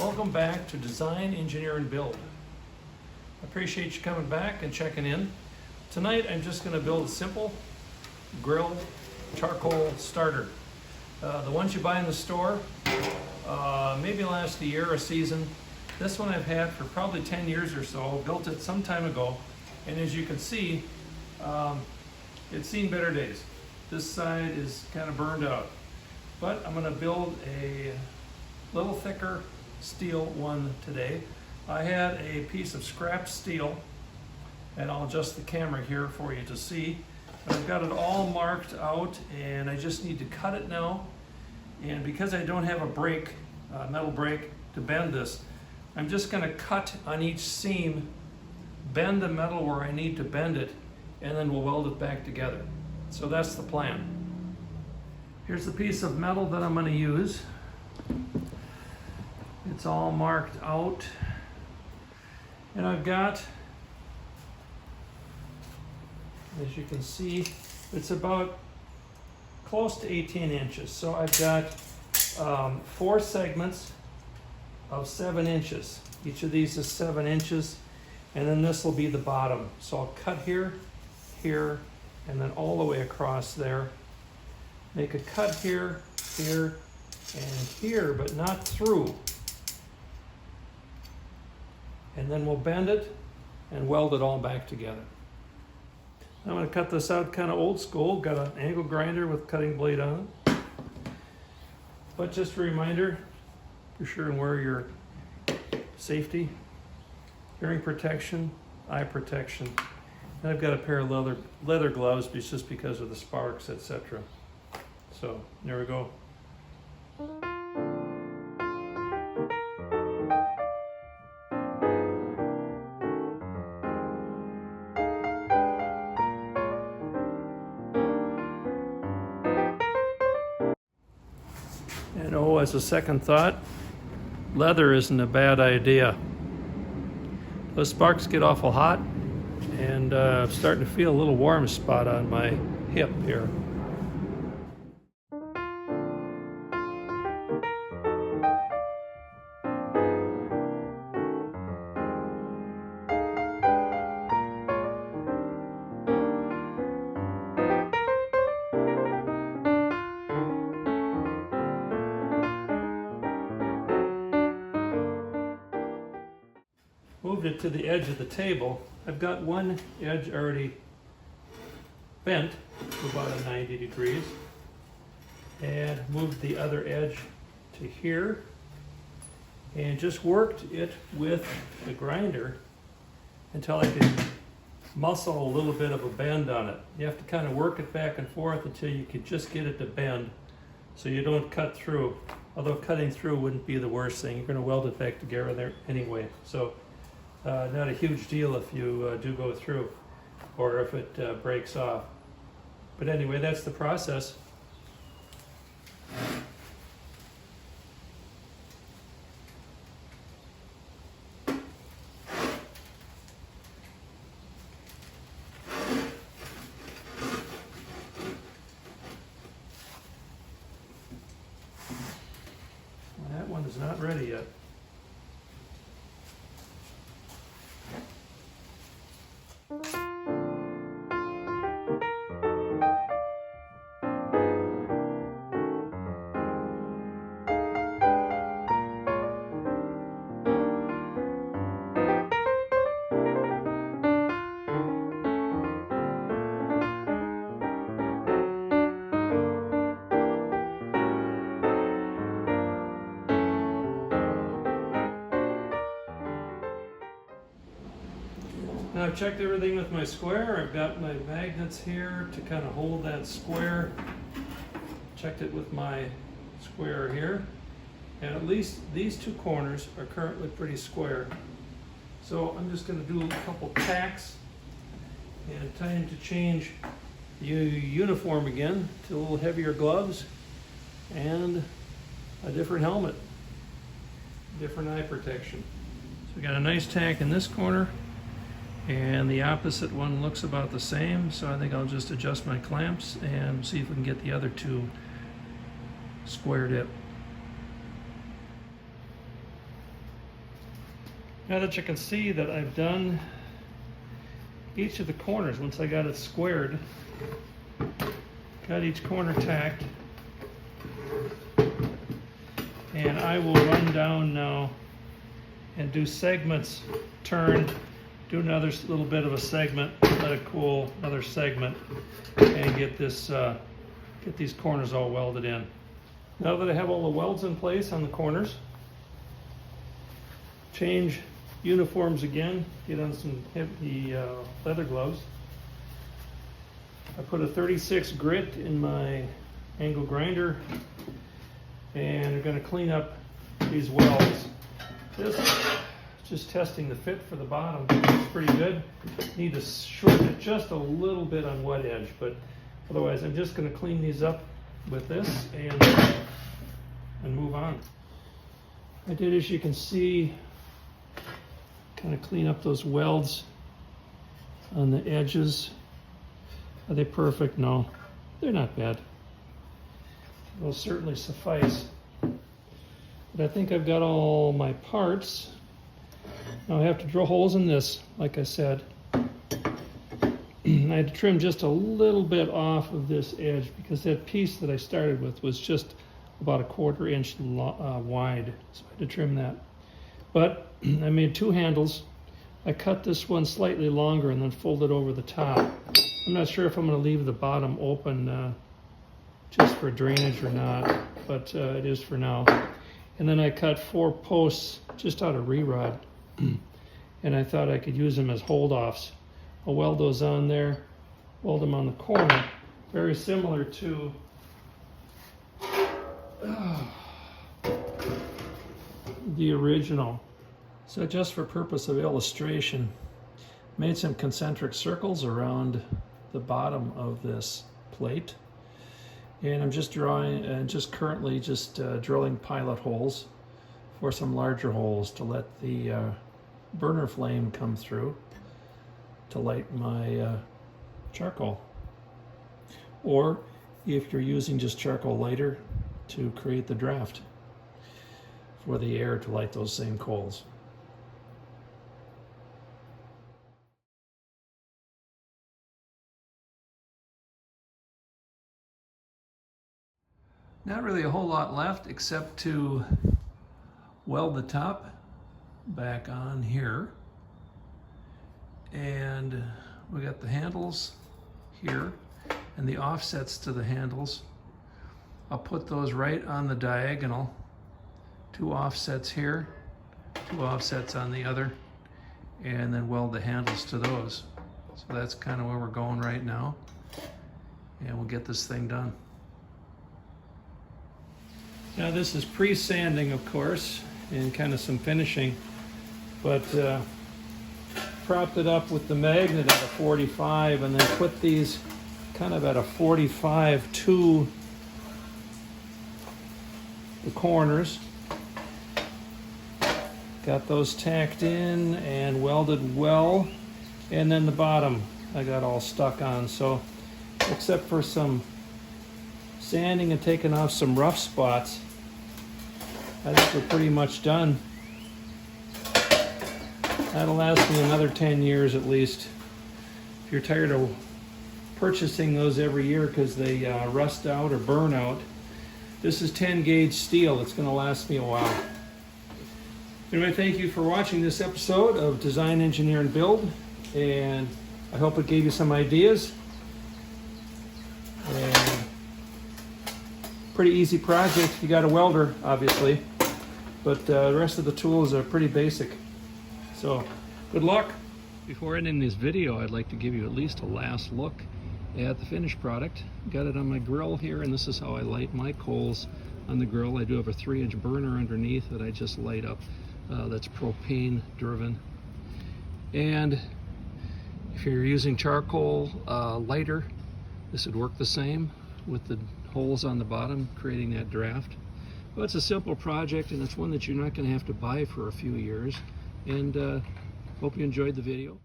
Welcome back to Design, Engineer, and Build. I appreciate you coming back and checking in. Tonight I'm just going to build a simple grill charcoal starter. The ones you buy in the store maybe last a year or a season. This one I've had for probably 10 years or so. Built it some time ago, and as you can see, it's seen better days. This side is kind of burned out, but I'm going to build a little thicker steel one today. I had a piece of scrap steel, and I'll adjust the camera here for you to see. But I've got it all marked out, and I just need to cut it now. And because I don't have a brake, metal brake to bend this, I'm just going to cut on each seam, bend the metal where I need to bend it, and then we'll weld it back together. So that's the plan. Here's the piece of metal that I'm going to use. It's all marked out, and I've got, as you can see, it's about close to 18 inches. So I've got 4 segments of 7 inches. Each of these is 7 inches, and then this will be the bottom. So I'll cut here, here, and then all the way across there. Make a cut here, here, and here, but not through. And then we'll bend it and weld it all back together. I'm going to cut this out kind of old school. Got an angle grinder with cutting blade on it. But just a reminder, be sure and wear your safety, hearing protection, eye protection. And I've got a pair of leather gloves just because of the sparks, etc. So there we go. And oh, as a second thought, leather isn't a bad idea. Those sparks get awful hot, and I'm starting to feel a little warm spot on my hip here. Moved it to the edge of the table. I've got one edge already bent to about a 90 degrees, and moved the other edge to here, and just worked it with the grinder until I could muscle a little bit of a bend on it. You have to kind of work it back and forth until you can just get it to bend so you don't cut through. Although cutting through wouldn't be the worst thing. You're going to weld it back together there anyway. So not a huge deal if you do go through, or if it breaks off. But anyway, that's the process. Well, that one is not ready yet. Now I've checked everything with my square. I've got my magnets here to kind of hold that square. Checked it with my square here. And at least these 2 corners are currently pretty square. So I'm just going to do a couple tacks, and time to change the uniform again to a little heavier gloves and a different helmet, different eye protection. So we got a nice tack in this corner, and the opposite one looks about the same, so I think I'll just adjust my clamps and see if we can get the other 2 squared up. Now that you can see that I've done each of the corners, once I got it squared, got each corner tacked, and I will run down now and do segments, turn, do another little bit of a segment, let it cool, another segment, and get this get these corners all welded in. Now that I have all the welds in place on the corners, change uniforms again, get on some heavy leather gloves. I put a 36 grit in my angle grinder, and I'm going to clean up these welds. This is just testing the fit for the bottom. It's pretty good. Need to shorten it just a little bit on wet edge, but otherwise I'm just going to clean these up with this and move on. I did, as you can see, kind of clean up those welds on the edges. Are they perfect? No, they're not bad. They'll certainly suffice. But I think I've got all my parts. Now I have to drill holes in this, like I said. I had to trim just a little bit off of this edge because that piece that I started with was just about a 1/4 inch wide, so I had to trim that. But I made 2 handles. I cut this one slightly longer and then folded over the top. I'm not sure if I'm going to leave the bottom open just for drainage or not, but it is for now. And then I cut 4 posts just out of re-rod, and I thought I could use them as hold-offs. I'll weld those on there, weld them on the corner, very similar to the original. So just for purpose of illustration, made some concentric circles around the bottom of this plate. And I'm just drawing and currently drilling pilot holes for some larger holes to let the burner flame come through to light my charcoal. Or if you're using just charcoal lighter, to create the draft for the air to light those same coals. Not really a whole lot left except to weld the top back on here. And we got the handles here and the offsets to the handles. I'll put those right on the diagonal. 2 offsets here, 2 offsets on the other, and then weld the handles to those. So that's kind of where we're going right now. And we'll get this thing done. Now this is pre-sanding, of course, and kind of some finishing, but propped it up with the magnet at a 45 and then put these kind of at a 45 to the corners. Got those tacked in and welded well, and then the bottom I got all stuck on. So except for some sanding and taking off some rough spots, I think we're pretty much done. That'll last me another 10 years at least. If you're tired of purchasing those every year because they rust out or burn out, this is 10 gauge steel. It's going to last me a while. Anyway, thank you for watching this episode of Design, Engineer, and Build, and I hope it gave you some ideas. And pretty easy project. You got a welder, obviously, but the rest of the tools are pretty basic. So, good luck. Before ending this video, I'd like to give you at least a last look at the finished product. Got it on my grill here, and this is how I light my coals on the grill. I do have a 3-inch burner underneath that I just light up. That's propane driven. And if you're using charcoal lighter, this would work the same with the holes on the bottom, creating that draft. Well, it's a simple project, and it's one that you're not going to have to buy for a few years. And hope you enjoyed the video.